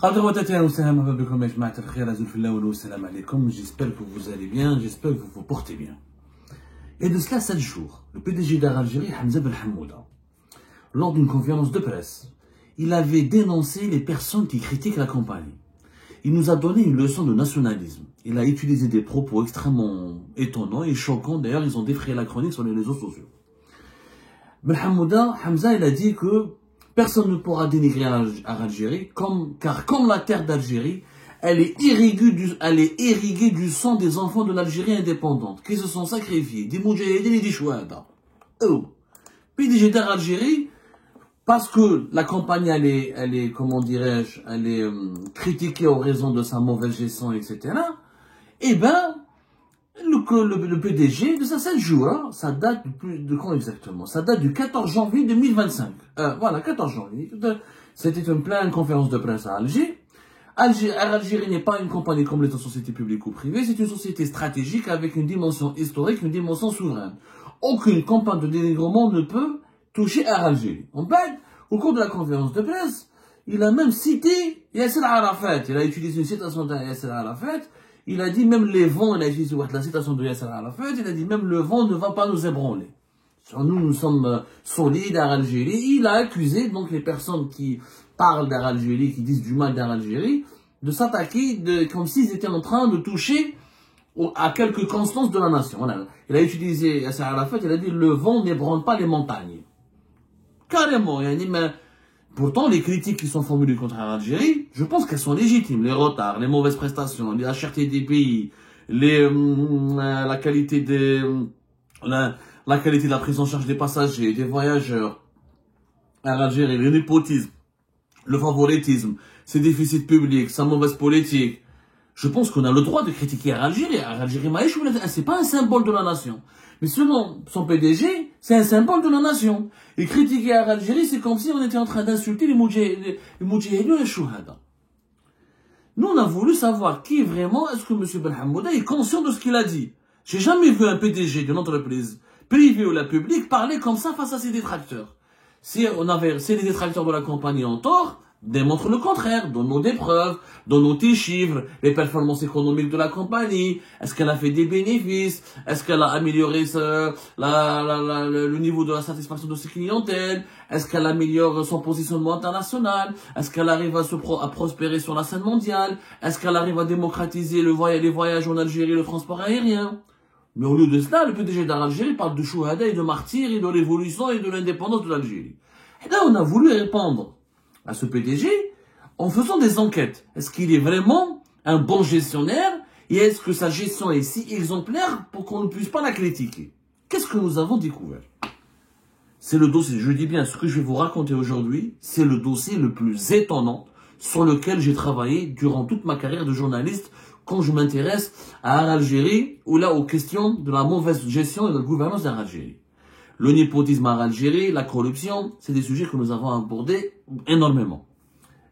J'espère que vous allez bien, j'espère que vous vous portez bien. Et de cela 7 jours, le PDG d'Air Algérie, Hamza Ben Hammouda, lors d'une conférence de presse, il avait dénoncé les personnes qui critiquent la compagnie. Il nous a donné une leçon de nationalisme. Il a utilisé des propos extrêmement étonnants et choquants. D'ailleurs, ils ont défrayé la chronique sur les réseaux sociaux. Ben Hammouda, Hamza, il a dit que personne ne pourra dénigrer Air Algérie, car comme la terre d'Algérie, elle est irriguée du sang des enfants de l'Algérie indépendante, qui se sont sacrifiés, des moudjahidines et des chouhada. Oh, PDG d'Air Algérie, parce que la compagnie, elle est comment dirais-je, elle est critiquée en raison de sa mauvaise gestion, etc. Eh ben, le PDG de ça 7 jours, hein, ça date de quand exactement? Ça date du 14 janvier 2025. Voilà, 14 janvier. C'était une pleine conférence de presse à Alger. Air Algérie n'est pas une compagnie comme les autres sociétés publiques ou privées, c'est une société stratégique avec une dimension historique, une dimension souveraine. Aucune campagne de dénigrement ne peut toucher Air Algérie. En fait, au cours de la conférence de presse, il a même cité Yasser Arafat. Il a utilisé une citation de Yasser Arafat. Il a dit même les vents, il a utilisé la citation de Yasser Arafat, il a dit même le vent ne va pas nous ébranler. Nous sommes solides à Algérie. Il a accusé donc les personnes qui parlent d'Air Algérie, qui disent du mal d'Air Algérie, de s'attaquer comme s'ils étaient en train de toucher à quelques constances de la nation. Voilà. Il a utilisé Yasser Arafat, il a dit le vent n'ébranle pas les montagnes. Carrément, il a dit, mais pourtant, les critiques qui sont formulées contre l'Algérie, je pense qu'elles sont légitimes. Les retards, les mauvaises prestations, la cherté des pays, la qualité la qualité de la prise en charge des passagers, des voyageurs à l'Algérie, le népotisme, le favoritisme, ses déficits publics, sa mauvaise politique. Je pense qu'on a le droit de critiquer l'Algérie. L'Algérie Maïch, c'est pas un symbole de la nation. Mais selon son PDG, c'est un symbole de la nation. Et critiquer l'Algérie, c'est comme si on était en train d'insulter les moudjahidines et les chouhada. Nous, on a voulu savoir qui vraiment est-ce que M. Ben Hammouda est conscient de ce qu'il a dit. J'ai jamais vu un PDG d'une entreprise privée ou la publique parler comme ça face à ses détracteurs. Si les détracteurs de la compagnie ont tort, démontre le contraire, donne-nous des preuves, donne-nous tes chiffres, les performances économiques de la compagnie, est-ce qu'elle a fait des bénéfices, est-ce qu'elle a amélioré le niveau de la satisfaction de ses clientèles, est-ce qu'elle améliore son positionnement international, est-ce qu'elle arrive à prospérer sur la scène mondiale, est-ce qu'elle arrive à démocratiser les voyages en Algérie, le transport aérien. Mais au lieu de cela, le PDG d'Algérie parle de chouhada et de martyrs et de révolution et de l'indépendance de l'Algérie. Et là, on a voulu répondre à ce PDG en faisant des enquêtes. Est-ce qu'il est vraiment un bon gestionnaire et est-ce que sa gestion est si exemplaire pour qu'on ne puisse pas la critiquer? Qu'est-ce que nous avons découvert? C'est le dossier, je dis bien, ce que je vais vous raconter aujourd'hui, c'est le dossier le plus étonnant sur lequel j'ai travaillé durant toute ma carrière de journaliste quand je m'intéresse à Air Algérie ou là aux questions de la mauvaise gestion et de la gouvernance d'Air Algérie. Le népotisme à Algérie, la corruption, c'est des sujets que nous avons abordés énormément.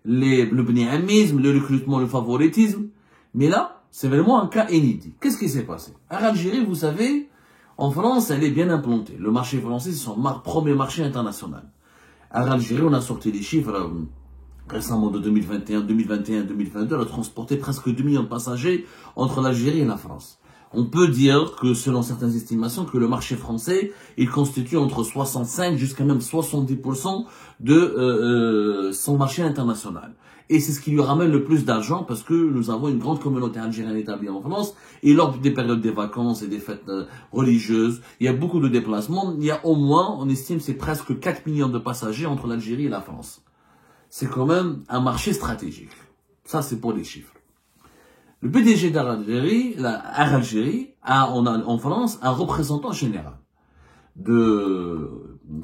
Le bénéamisme, le recrutement, le favoritisme. Mais là, c'est vraiment un cas inédit. Qu'est-ce qui s'est passé? Air Algérie, vous savez, en France, elle est bien implantée. Le marché français, c'est son premier marché international. Air Algérie, on a sorti des chiffres récemment de 2021, 2022, elle a transporté presque 2 millions de passagers entre l'Algérie et la France. On peut dire que, selon certaines estimations, que le marché français, il constitue entre 65 jusqu'à même 70% de son marché international. Et c'est ce qui lui ramène le plus d'argent parce que nous avons une grande communauté algérienne établie en France. Et lors des périodes des vacances et des fêtes religieuses, il y a beaucoup de déplacements. Il y a au moins, on estime, c'est presque 4 millions de passagers entre l'Algérie et la France. C'est quand même un marché stratégique. Ça, c'est pour les chiffres. Le PDG d'Air Algérie, a en France un représentant général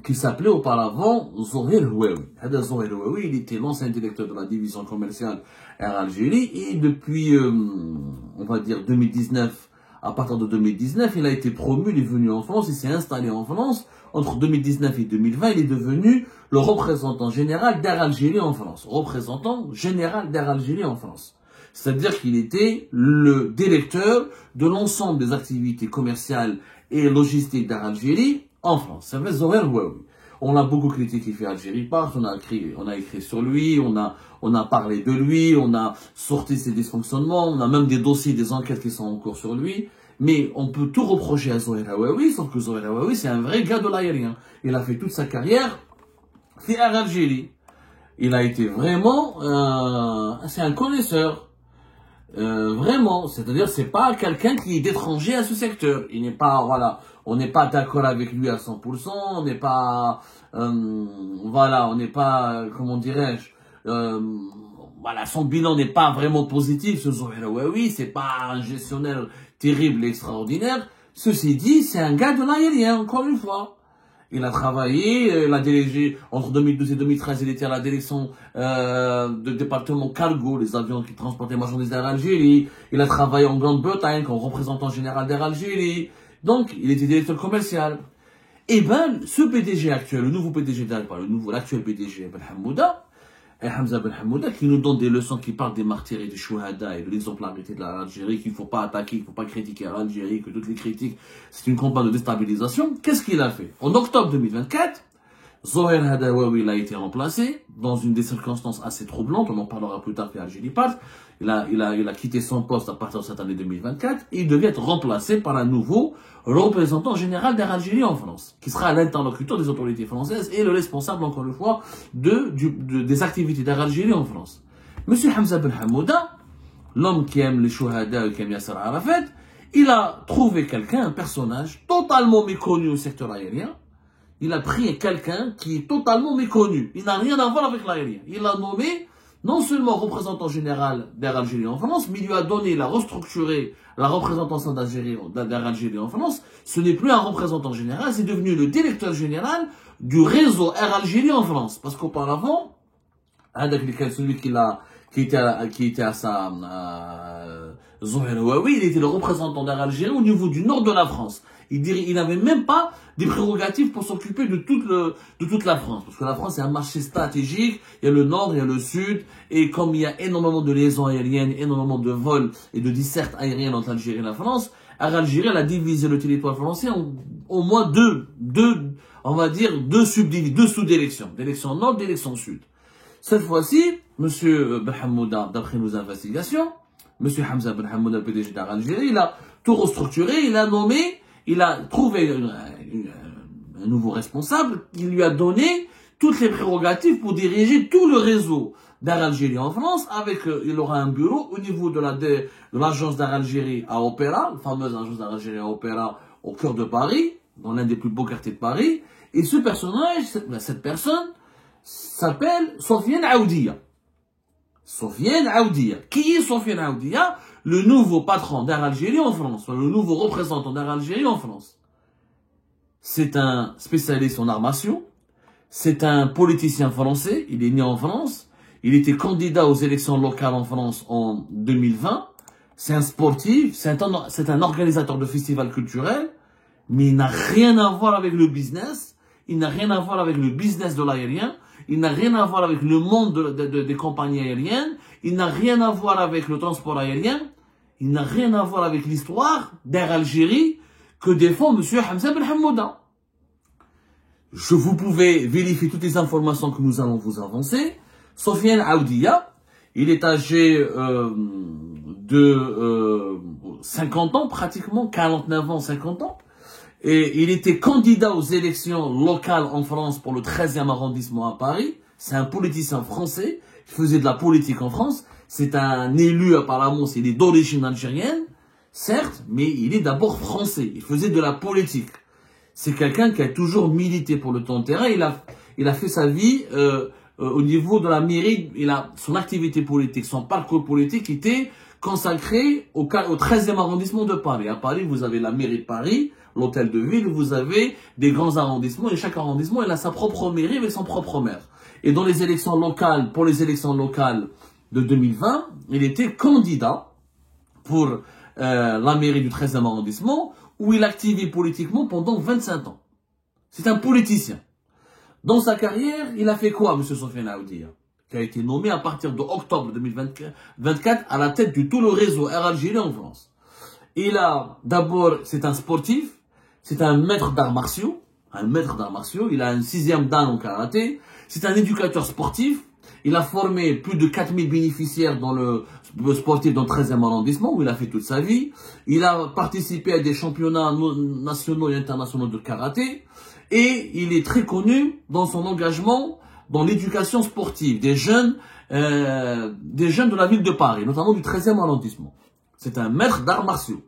qui s'appelait auparavant Zohir Houaoui. Zohir Houaoui, il était l'ancien directeur de la division commerciale Air Algérie et depuis, on va dire 2019, à partir de 2019, il a été promu, il est venu en France, il s'est installé en France. Entre 2019 et 2020, il est devenu le représentant général d'Air Algérie en France. Représentant général d'Air Algérie en France. C'est-à-dire qu'il était le directeur de l'ensemble des activités commerciales et logistiques d'Air Algérie en France. Ça s'appelle Zohir Houaoui. On l'a beaucoup critiqué fait Algérie Part, on a écrit sur lui, on a parlé de lui, on a sorti ses dysfonctionnements, on a même des dossiers, des enquêtes qui sont en cours sur lui. Mais on peut tout reprocher à Zohair Hawawi, sauf que Zohair Hawawi, c'est un vrai gars de l'aérien. Il a fait toute sa carrière fait Air Algérie. Il a été vraiment, c'est un connaisseur. Vraiment, c'est-à-dire c'est pas quelqu'un qui est étranger à ce secteur. Il n'est pas, voilà, on n'est pas d'accord avec lui à 100%, on n'est pas, voilà, on n'est pas, comment dirais-je, voilà, son bilan n'est pas vraiment positif. Ce Zohair Hawawi, c'est pas un gestionnaire terrible, extraordinaire. Ceci dit, c'est un gars de l'aérien, encore une fois. Il a travaillé, il a dirigé, entre 2012 et 2013, il était à la direction du département cargo, les avions qui transportaient marchandises d'Air Algérie. Il a travaillé en Grande-Bretagne comme représentant général d'Air Algérie. Donc, il était directeur commercial. Et ben, ce PDG actuel, le nouveau PDG d'Air, l'actuel PDG, Ben Hamouda, Hamza Ben Hamouda, qui nous donne des leçons, qui parlent des martyrs et des chouhada et de l'exemplarité de l'Algérie, qu'il ne faut pas attaquer, qu'il ne faut pas critiquer l'Algérie, que toutes les critiques, c'est une campagne de déstabilisation. Qu'est-ce qu'il a fait? En octobre 2024, Zohair Hawawi a été remplacé dans une des circonstances assez troublantes, on en parlera plus tard, Algérie Part. Il a quitté son poste à partir de cette année 2024 et il devait être remplacé par un nouveau représentant général d'Air Algérie en France, qui sera l'interlocuteur des autorités françaises et le responsable, encore une fois, des activités d'Air Algérie en France. Monsieur Hamza Ben Hamouda, l'homme qui aime les chouhada et qui aime Yasser Arafat, il a trouvé quelqu'un, un personnage totalement méconnu au secteur aérien. Il a pris quelqu'un qui est totalement méconnu. Il n'a rien à voir avec l'aérien. Il l'a nommé non seulement représentant général d'Air Algérie en France, mais il lui a donné, il a restructuré la représentation d'Air Algérie en France. Ce n'est plus un représentant général, c'est devenu le directeur général du réseau Air Algérie en France. Parce qu'auparavant, celui qui était à sa Zohair Hawawi, il était le représentant d'Air Algérie au niveau du nord de la France. Il n'avait même pas des prérogatives pour s'occuper de toute la France. Parce que la France est un marché stratégique. Il y a le nord, il y a le sud. Et comme il y a énormément de liaisons aériennes, énormément de vols et de dissertes aériennes entre l'Algérie et la France, Air Algérie, elle a divisé le territoire français en au moins on va dire deux sous-directions. Direction nord, direction sud. Cette fois-ci, monsieur Ben Hamouda, d'après nos investigations, monsieur Hamza Ben Hamouda, le PDG d'Air Algérie, il a tout restructuré, il a nommé, il a trouvé un nouveau responsable qui lui a donné toutes les prérogatives pour diriger tout le réseau d'Air Algérie en France. Il aura un bureau au niveau de l'agence d'Air Algérie à Opéra, la fameuse agence d'Air Algérie à Opéra au cœur de Paris, dans l'un des plus beaux quartiers de Paris. Et ce personnage, cette personne, s'appelle Sofiane Aoudia. Sofiane Aoudia. Qui est Sofiane Aoudia? Le nouveau patron d'Air Algérie en France, le nouveau représentant d'Air Algérie en France. C'est un spécialiste en armation, c'est un politicien français, il est né en France, il était candidat aux élections locales en France en 2020, c'est un sportif, c'est un organisateur de festivals culturels, mais il n'a rien à voir avec le business, il n'a rien à voir avec le business de l'aérien, il n'a rien à voir avec le monde des compagnies aériennes, il n'a rien à voir avec le transport aérien, il n'a rien à voir avec l'histoire d'Air Algérie que défend M. Hamza Ben Hamouda. Vous pouvez vérifier toutes les informations que nous allons vous avancer. Sofiane Aoudia, il est âgé de 50 ans pratiquement, 49 ans, 50 ans. Et il était candidat aux élections locales en France pour le 13e arrondissement à Paris. C'est un politicien français. Il faisait de la politique en France. C'est un élu apparemment, il est d'origine algérienne, certes, mais il est d'abord français. Il faisait de la politique. C'est quelqu'un qui a toujours milité pour le temps terrain. Il a fait sa vie au niveau de la mairie. Son activité politique, son parcours politique était consacré au 13e arrondissement de Paris. À Paris, vous avez la mairie de Paris, l'hôtel de ville, vous avez des grands arrondissements et chaque arrondissement il a sa propre mairie avec son propre maire. Et dans les élections locales, pour les élections locales de 2020, il était candidat pour la mairie du 13e arrondissement où il activait politiquement pendant 25 ans. C'est un politicien. Dans sa carrière, il a fait quoi, M. Sofiane Aoudia, qui a été nommé à partir de octobre 2024 à la tête de tout le réseau Air Algérie en France. D'abord, c'est un sportif, c'est un maître d'arts martiaux, un maître d'arts martiaux, il a un 6e dan en karaté, c'est un éducateur sportif, il a formé plus de 4000 bénéficiaires dans le sportif dans le 13e arrondissement, où il a fait toute sa vie. Il a participé à des championnats nationaux et internationaux de karaté, et il est très connu dans son engagement dans l'éducation sportive des jeunes de la ville de Paris, notamment du 13e arrondissement. C'est un maître d'arts martiaux.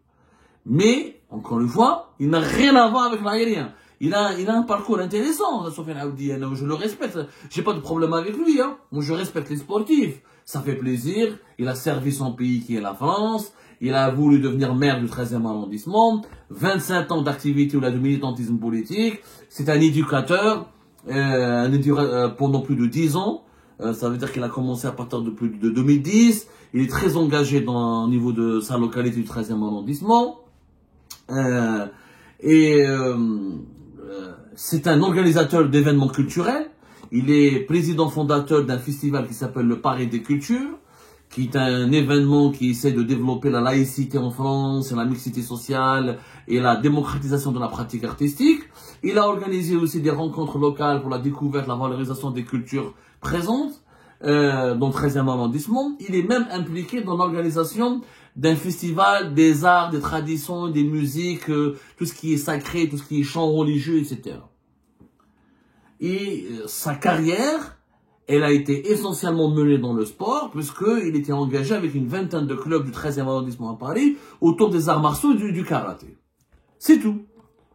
Mais, encore une fois, il n'a rien à voir avec l'aérien. Il a un parcours intéressant, Sofiane Aoudi, je le respecte, j'ai pas de problème avec lui, hein. Moi, je respecte les sportifs, ça fait plaisir, il a servi son pays qui est la France, il a voulu devenir maire du 13e arrondissement, 25 ans d'activité ou de militantisme politique, c'est un éducateur, pendant plus de 10 ans, ça veut dire qu'il a commencé à partir de plus de 2010, il est très engagé au niveau de sa localité du 13e arrondissement, c'est un organisateur d'événements culturels. Il est président fondateur d'un festival qui s'appelle le Paris des Cultures, qui est un événement qui essaie de développer la laïcité en France, la mixité sociale et la démocratisation de la pratique artistique. Il a organisé aussi des rencontres locales pour la découverte, la valorisation des cultures présentes dans le 13e arrondissement. Il est même impliqué dans l'organisation d'un festival des arts, des traditions, des musiques, tout ce qui est sacré, tout ce qui est chant religieux, etc. Et sa carrière, elle a été essentiellement menée dans le sport, puisqu'il était engagé avec une vingtaine de clubs du 13e arrondissement à Paris, autour des arts martiaux et du karaté. C'est tout.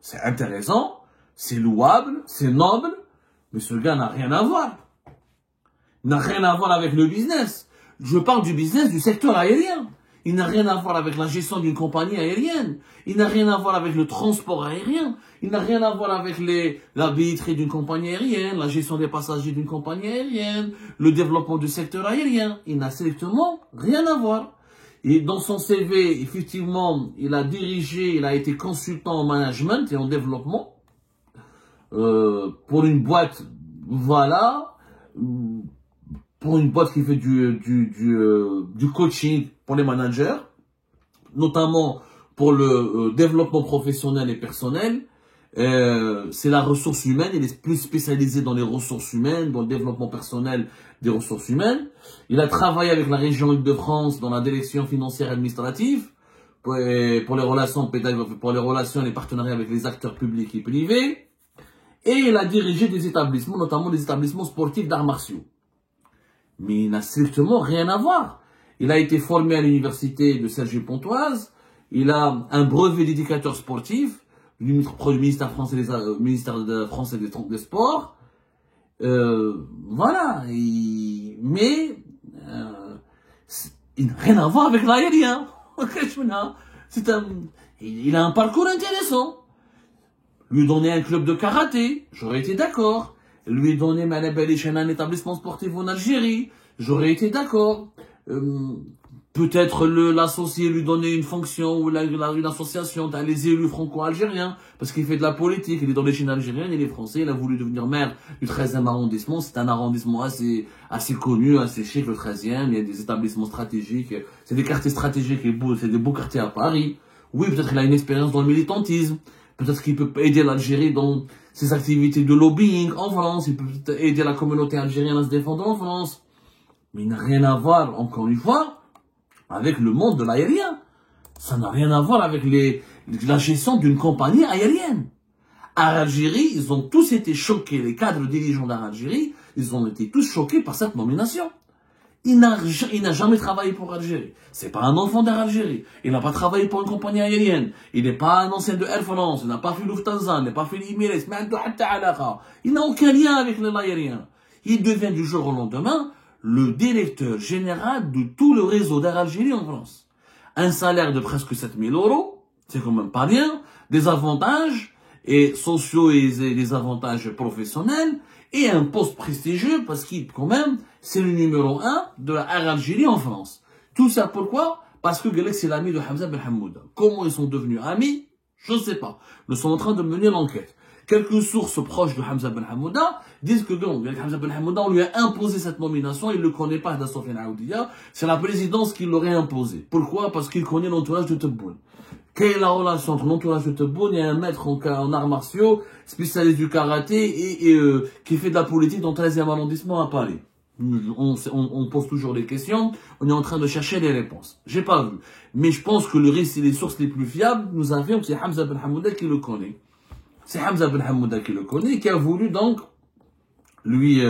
C'est intéressant, c'est louable, c'est noble, mais ce gars n'a rien à voir. Il n'a rien à voir avec le business. Je parle du business du secteur aérien. Il n'a rien à voir avec la gestion d'une compagnie aérienne. Il n'a rien à voir avec le transport aérien. Il n'a rien à voir avec la billetterie d'une compagnie aérienne, la gestion des passagers d'une compagnie aérienne, le développement du secteur aérien. Il n'a strictement rien à voir. Et dans son CV, effectivement, il a été consultant en management et en développement pour une boîte, voilà, pour une boîte qui fait du coaching pour les managers, notamment pour le développement professionnel et personnel. C'est la ressource humaine, il est plus spécialisé dans les ressources humaines, dans le développement personnel des ressources humaines. Il a travaillé avec la région Île-de-France dans la direction financière et administrative pour les relations et les partenariats avec les acteurs publics et privés. Et il a dirigé des établissements, notamment des établissements sportifs d'arts martiaux. Mais il n'a strictement rien à voir. Il a été formé à l'université de Cergy-Pontoise. Il a un brevet d'éducateur sportif du ministère français des Sports. Voilà. Mais il n'a rien à voir avec l'aérien. Il a un parcours intéressant. Lui donner un club de karaté, j'aurais été d'accord. Lui donner un établissement sportif en Algérie, j'aurais été d'accord. Peut-être l'associer, lui donner une fonction ou une association dans les élus franco-algériens, parce qu'il fait de la politique, il est d'origine algérienne, il est français, il a voulu devenir maire du 13e arrondissement, c'est un arrondissement assez connu, assez chic, le 13e, il y a des établissements stratégiques, c'est des quartiers stratégiques, c'est des beaux quartiers à Paris. Oui, peut-être qu'il a une expérience dans le militantisme, peut-être qu'il peut aider l'Algérie dans ses activités de lobbying en France, il peut aider la communauté algérienne à se défendre en France. Mais il n'a rien à voir, encore une fois, avec le monde de l'aérien. Ça n'a rien à voir avec la gestion d'une compagnie aérienne. À Algérie, ils ont tous été choqués, les cadres dirigeants d'Air Algérie, ils ont été tous choqués par cette nomination. Il n'a jamais travaillé pour Algérie. C'est pas un enfant d'Air Algérie. Il n'a pas travaillé pour une compagnie aérienne. Il n'est pas un ancien de Air France. Il n'a pas fait Lufthansa. Il n'a pas fait l'Emirates. Il n'a aucun lien avec l'aérien. Il devient du jour au lendemain le directeur général de tout le réseau d'Air Algérie en France. Un salaire de presque 7000 €. C'est quand même pas bien. Des avantages sociaux et des avantages professionnels. Et un poste prestigieux parce qu'il, quand même, c'est le numéro 1 de la Air Algérie en France. Tout ça pourquoi? Parce que Galek, c'est l'ami de Hamza Ben Hamouda. Comment ils sont devenus amis? Je ne sais pas. Ils sont en train de mener l'enquête. Quelques sources proches de Hamza Ben Hamouda disent que Hamza Ben Hamouda, on lui a imposé cette nomination, il ne le connaît pas, Sofiane Aoudia. C'est la présidence qui l'aurait imposé. Pourquoi? Parce qu'il connaît l'entourage de Tebboune. Quelle est la relation entre l'entourage de Tebboune et un maître en arts martiaux, spécialiste du karaté et qui fait de la politique dans le 13e arrondissement à Paris? On pose toujours des questions, on est en train de chercher les réponses. J'ai pas vu. Mais je pense que le risque et les sources les plus fiables, nous affirment que c'est Hamza Ben Hamouda qui le connaît. C'est Hamza Ben Hamouda qui le connaît et qui a voulu donc lui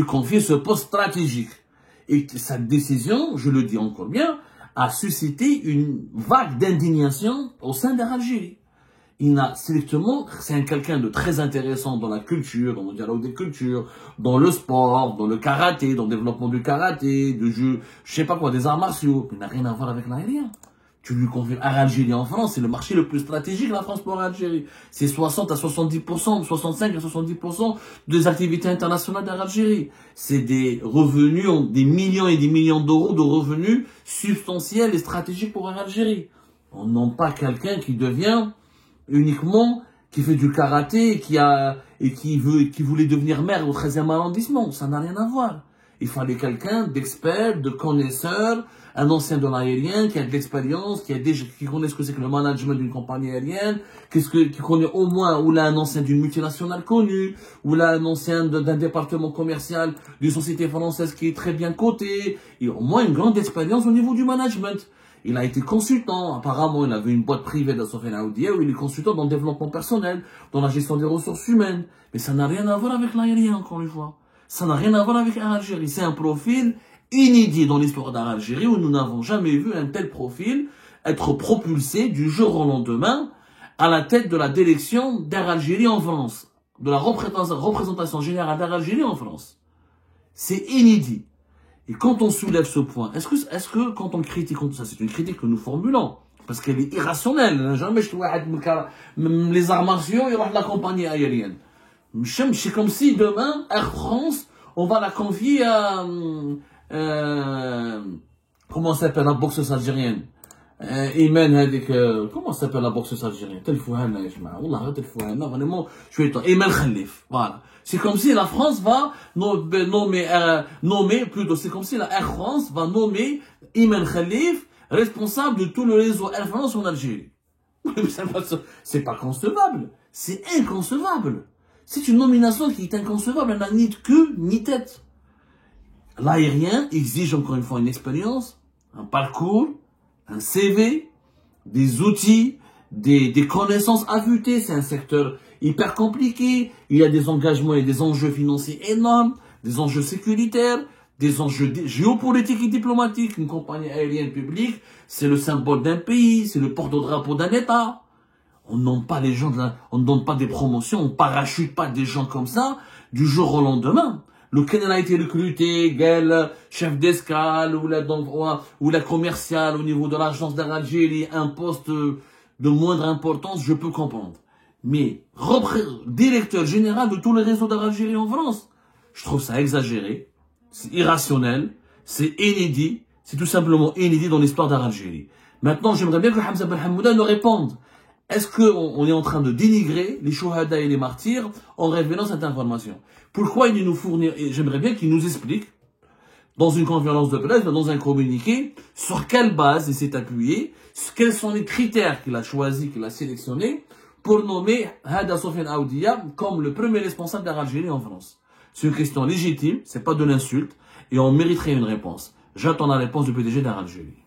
confier ce poste stratégique. Et sa décision, je le dis encore bien, a suscité une vague d'indignation au sein d'Algérie. Il n'a strictement, c'est quelqu'un de très intéressant dans la culture, dans le dialogue des cultures, dans le sport, dans le karaté, dans le développement du karaté, de jeux, je sais pas quoi, des arts martiaux. Il n'a rien à voir avec l'aérien. Tu lui confies Algérie en France, c'est le marché le plus stratégique, la France pour l'Algérie. C'est 60 à 70%, 65 à 70% des activités internationales d'Algérie. C'est des revenus, des millions et des millions d'euros de revenus substantiels et stratégiques pour l'Algérie. On n'a pas quelqu'un qui devient uniquement, qui fait du karaté et qui voulait devenir maire au 13e arrondissement. Ça n'a rien à voir. Il fallait quelqu'un d'expert, de connaisseur, un ancien de l'aérien, qui a de l'expérience, qui connaît ce que c'est que le management d'une compagnie aérienne, qui connaît au moins, ou là un ancien d'une multinationale connue, ou là un ancien d'un département commercial d'une société française qui est très bien cotée, et au moins une grande expérience au niveau du management. Il a été consultant, apparemment il avait une boîte privée de Sofiane Aoudia où il est consultant dans le développement personnel, dans la gestion des ressources humaines. Mais ça n'a rien à voir avec l'aérien, encore une fois. Ça n'a rien à voir avec l'Algérie. C'est un profil inédit dans l'histoire d'Algérie où nous n'avons jamais vu un tel profil être propulsé du jour au lendemain à la tête de la direction d'Algérie en France, de la représentation générale d'Algérie en France. C'est inédit. Et quand on soulève ce point, est-ce que quand on critique, ça c'est une critique que nous formulons, parce qu'elle est irrationnelle, jamais je vois les arts martiaux, il y aura de la compagnie aérienne. C'est comme si demain, Air France, on va la confier à, comment s'appelle la boxeuse algérienne? Comment s'appelle la boxeuse algérienne? Vraiment, je suis étonné. Imen Khalif, voilà. C'est comme si la France va nommer, plutôt, c'est comme si la Air France va nommer Imen Khalif responsable de tout le réseau Air France en Algérie. C'est pas concevable. C'est inconcevable. C'est une nomination qui est inconcevable. Elle n'a ni queue, ni tête. L'aérien exige encore une fois une expérience, un parcours, un CV, des outils, des connaissances affûtées. C'est un secteur hyper compliqué. Il y a des engagements et des enjeux financiers énormes, des enjeux sécuritaires, des enjeux géopolitiques et diplomatiques. Une compagnie aérienne publique, c'est le symbole d'un pays, c'est le porte-drapeau d'un État. On ne donne pas les gens on ne donne pas des promotions, on parachute pas des gens comme ça du jour au lendemain. Le Kenan a été recruté, Gaël, chef d'escale, ou la commerciale au niveau de l'agence d'Algérie, un poste de moindre importance, je peux comprendre. Mais, directeur général de tous les réseaux d'Algérie en France, je trouve ça exagéré, c'est irrationnel, c'est inédit, c'est tout simplement inédit dans l'histoire d'Algérie. Maintenant, j'aimerais bien que Hamza Ben Hamouda nous réponde. Est-ce qu'on est en train de dénigrer les chouhada et les martyrs en révélant cette information? Pourquoi il nous fournit, et j'aimerais bien qu'il nous explique, dans une conférence de presse, dans un communiqué, sur quelle base il s'est appuyé, quels sont les critères qu'il a choisis, qu'il a sélectionnés, pour nommer Hada Sofiane Aoudia comme le premier responsable d'Algérie en France. C'est une question légitime, c'est pas de l'insulte, et on mériterait une réponse. J'attends la réponse du PDG d'Algérie.